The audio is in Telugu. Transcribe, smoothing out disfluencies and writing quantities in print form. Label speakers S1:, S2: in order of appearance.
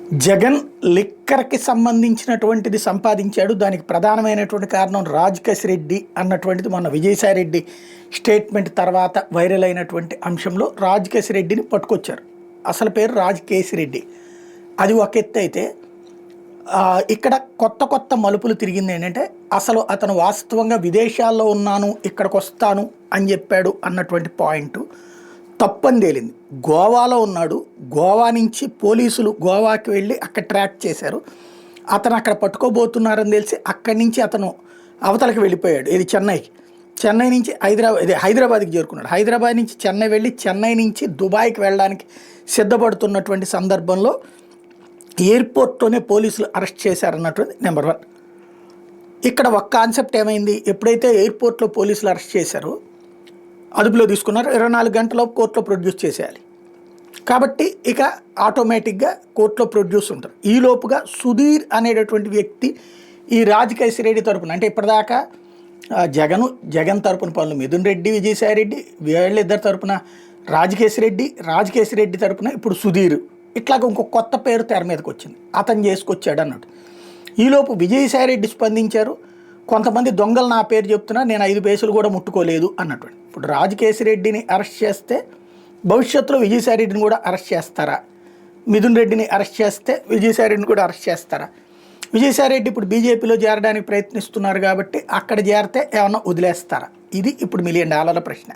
S1: జగన్ లిక్కర్‌కి సంబంధించినటువంటిది సంపాదించాడు. దానికి ప్రధానమైనటువంటి కారణం రాజ్ రెడ్డి అన్నటువంటిది మొన్న విజయసాయి రెడ్డి స్టేట్మెంట్ తర్వాత వైరల్ అయినటువంటి అంశంలో రాజ్ రెడ్డిని పట్టుకొచ్చారు. అసలు పేరు రాజ్ రెడ్డి. అది ఒక ఎత్తు అయితే ఇక్కడ కొత్త మలుపులు తిరిగింది ఏంటంటే అసలు అతను వాస్తవంగా విదేశాల్లో ఉన్నాను ఇక్కడికి వస్తాను అని చెప్పాడు అన్నటువంటి పాయింట్ తప్పని తేలింది. గోవాలో ఉన్నాడు. గోవా నుంచి పోలీసులు గోవాకి వెళ్ళి అక్కడ ట్రాక్ చేశారు. అతను అక్కడ పట్టుకోబోతున్నారని తెలిసి అక్కడి నుంచి అతను అవతలకి వెళ్ళిపోయాడు. ఇది చెన్నై నుంచి హైదరాబాద్కి చేరుకున్నాడు. హైదరాబాద్ నుంచి చెన్నై వెళ్ళి చెన్నై నుంచి దుబాయ్కి వెళ్ళడానికి సిద్ధపడుతున్నటువంటి సందర్భంలో ఎయిర్పోర్ట్లోనే పోలీసులు అరెస్ట్ చేశారన్నటువంటి నెంబర్ 1. ఇక్కడ ఒక కాన్సెప్ట్ ఏమైంది, ఎప్పుడైతే ఎయిర్పోర్ట్లో పోలీసులు అరెస్ట్ చేశారో అదుపులో తీసుకున్నారు. 24 గంటల్లో కోర్టులో ప్రొడ్యూస్ చేసేయాలి. కాబట్టి ఇక ఆటోమేటిక్గా కోర్టులో ప్రొడ్యూస్ ఉంటారు. ఈలోపుగా సుధీర్ అనేటటువంటి వ్యక్తి ఈ రాజ్ రెడ్డి తరపున, అంటే ఇప్పటిదాకా జగన్ తరపున పనులు మిథున్ రెడ్డి, విజయసాయి రెడ్డి, వీళ్ళిద్దరి తరపున రాజ్ రెడ్డి తరపున ఇప్పుడు సుధీర్, ఇట్లాగ ఇంకో కొత్త పేరు తెర మీదకి వచ్చింది. అతను చేసుకొచ్చాడు అన్నట్టు. ఈలోపు విజయసాయి రెడ్డి స్పందించారు. కొంతమంది దొంగలు నా పేరు చెప్తున్నా, నేను 5 పైసలు కూడా ముట్టుకోలేదు అన్నట్టు. ఇప్పుడు రాజ్ రెడ్డిని అరెస్ట్ చేస్తే భవిష్యత్తులో విజయసాయి రెడ్డిని కూడా అరెస్ట్ చేస్తారా? మిథున్ రెడ్డిని అరెస్ట్ చేస్తే విజయసాయి రెడ్డిని కూడా అరెస్ట్ చేస్తారా? విజయసాయి రెడ్డి ఇప్పుడు బీజేపీలో చేరడానికి ప్రయత్నిస్తున్నారు కాబట్టి అక్కడ చేరితే ఏమన్నా వదిలేస్తారా? ఇది ఇప్పుడు $1 మిలియన్ ప్రశ్న.